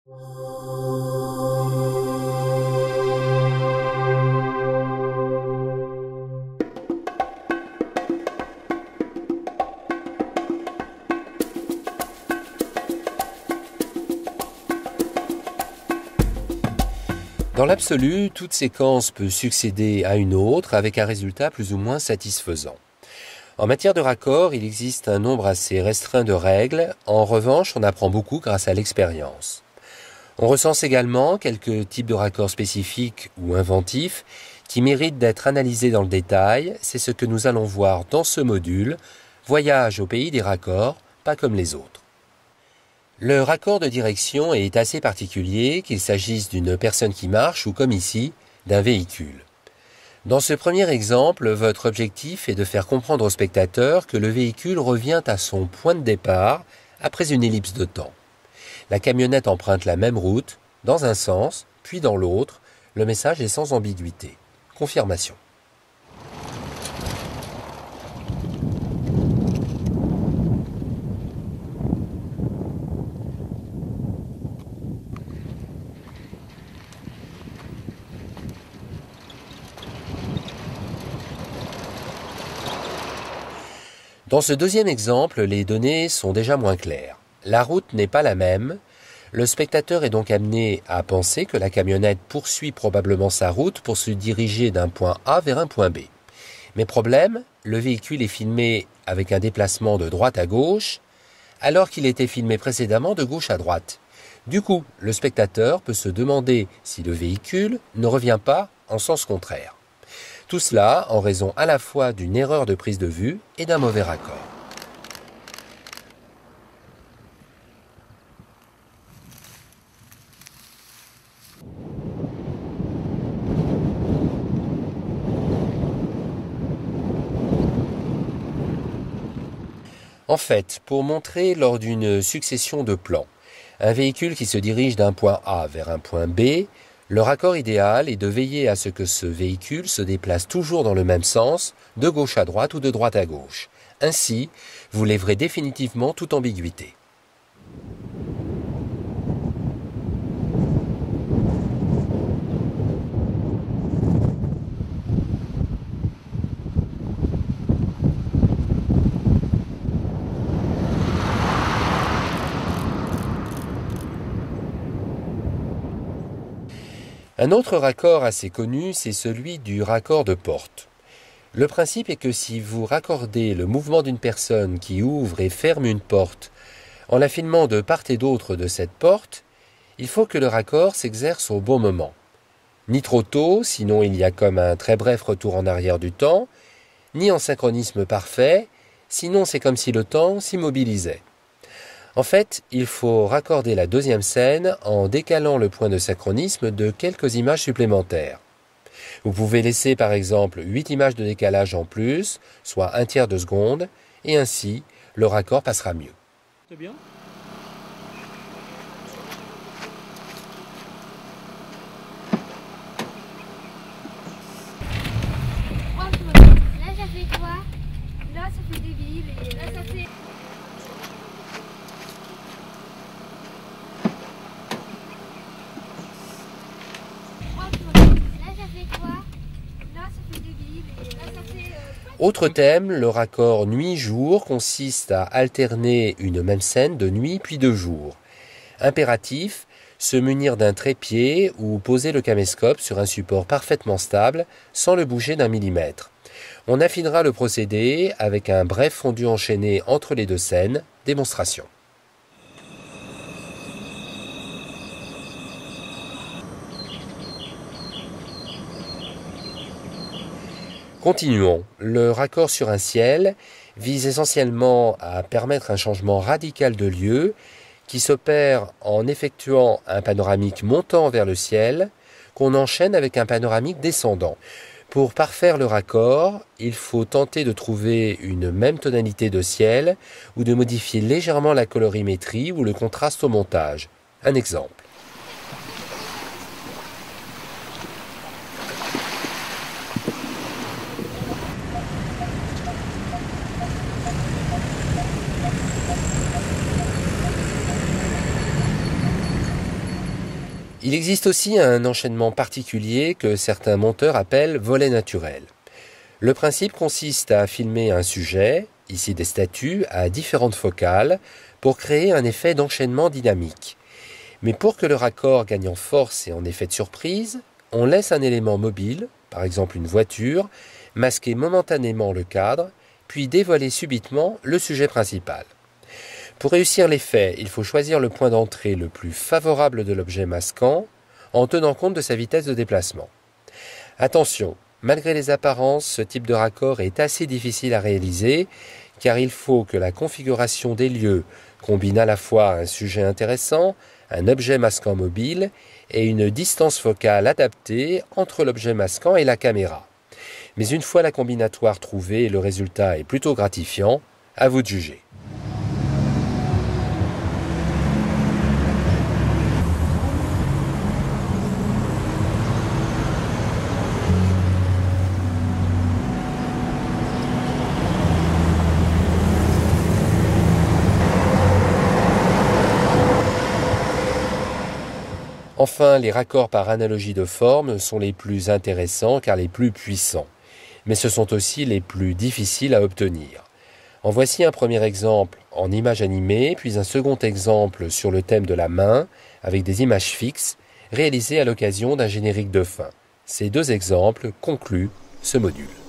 Dans l'absolu, toute séquence peut succéder à une autre avec un résultat plus ou moins satisfaisant. En matière de raccords, il existe un nombre assez restreint de règles. En revanche, on apprend beaucoup grâce à l'expérience. On recense également quelques types de raccords spécifiques ou inventifs qui méritent d'être analysés dans le détail. C'est ce que nous allons voir dans ce module. Voyage au pays des raccords, pas comme les autres. Le raccord de direction est assez particulier, qu'il s'agisse d'une personne qui marche ou, comme ici, d'un véhicule. Dans ce premier exemple, votre objectif est de faire comprendre au spectateur que le véhicule revient à son point de départ après une ellipse de temps. La camionnette emprunte la même route, dans un sens, puis dans l'autre. Le message est sans ambiguïté. Confirmation. Dans ce deuxième exemple, les données sont déjà moins claires. La route n'est pas la même. Le spectateur est donc amené à penser que la camionnette poursuit probablement sa route pour se diriger d'un point A vers un point B. Mais problème, le véhicule est filmé avec un déplacement de droite à gauche, alors qu'il était filmé précédemment de gauche à droite. Du coup, le spectateur peut se demander si le véhicule ne revient pas en sens contraire. Tout cela en raison à la fois d'une erreur de prise de vue et d'un mauvais raccord. En fait, pour montrer lors d'une succession de plans un véhicule qui se dirige d'un point A vers un point B, le raccord idéal est de veiller à ce que ce véhicule se déplace toujours dans le même sens, de gauche à droite ou de droite à gauche. Ainsi, vous lèverez définitivement toute ambiguïté. Un autre raccord assez connu, c'est celui du raccord de porte. Le principe est que si vous raccordez le mouvement d'une personne qui ouvre et ferme une porte en la filmant de part et d'autre de cette porte, il faut que le raccord s'exerce au bon moment. Ni trop tôt, sinon il y a comme un très bref retour en arrière du temps, ni en synchronisme parfait, sinon c'est comme si le temps s'immobilisait. En fait, il faut raccorder la deuxième scène en décalant le point de synchronisme de quelques images supplémentaires. Vous pouvez laisser par exemple 8 images de décalage en plus, soit un tiers de seconde, et ainsi le raccord passera mieux. C'est bien. Là ça fait quoi? Là ça fait des villes et là ça fait... Autre thème, le raccord nuit-jour consiste à alterner une même scène de nuit puis de jour. Impératif, se munir d'un trépied ou poser le caméscope sur un support parfaitement stable sans le bouger d'un millimètre. On affinera le procédé avec un bref fondu enchaîné entre les deux scènes. Démonstration. Continuons. Le raccord sur un ciel vise essentiellement à permettre un changement radical de lieu qui s'opère en effectuant un panoramique montant vers le ciel qu'on enchaîne avec un panoramique descendant. Pour parfaire le raccord, il faut tenter de trouver une même tonalité de ciel ou de modifier légèrement la colorimétrie ou le contraste au montage. Un exemple. Il existe aussi un enchaînement particulier que certains monteurs appellent volet naturel. Le principe consiste à filmer un sujet, ici des statues, à différentes focales, pour créer un effet d'enchaînement dynamique. Mais pour que le raccord gagne en force et en effet de surprise, on laisse un élément mobile, par exemple une voiture, masquer momentanément le cadre, puis dévoiler subitement le sujet principal. Pour réussir l'effet, il faut choisir le point d'entrée le plus favorable de l'objet masquant, en tenant compte de sa vitesse de déplacement. Attention, malgré les apparences, ce type de raccord est assez difficile à réaliser, car il faut que la configuration des lieux combine à la fois un sujet intéressant, un objet masquant mobile et une distance focale adaptée entre l'objet masquant et la caméra. Mais une fois la combinatoire trouvée, le résultat est plutôt gratifiant, à vous de juger. Enfin, les raccords par analogie de forme sont les plus intéressants car les plus puissants. Mais ce sont aussi les plus difficiles à obtenir. En voici un premier exemple en image animée, puis un second exemple sur le thème de la main, avec des images fixes, réalisées à l'occasion d'un générique de fin. Ces deux exemples concluent ce module.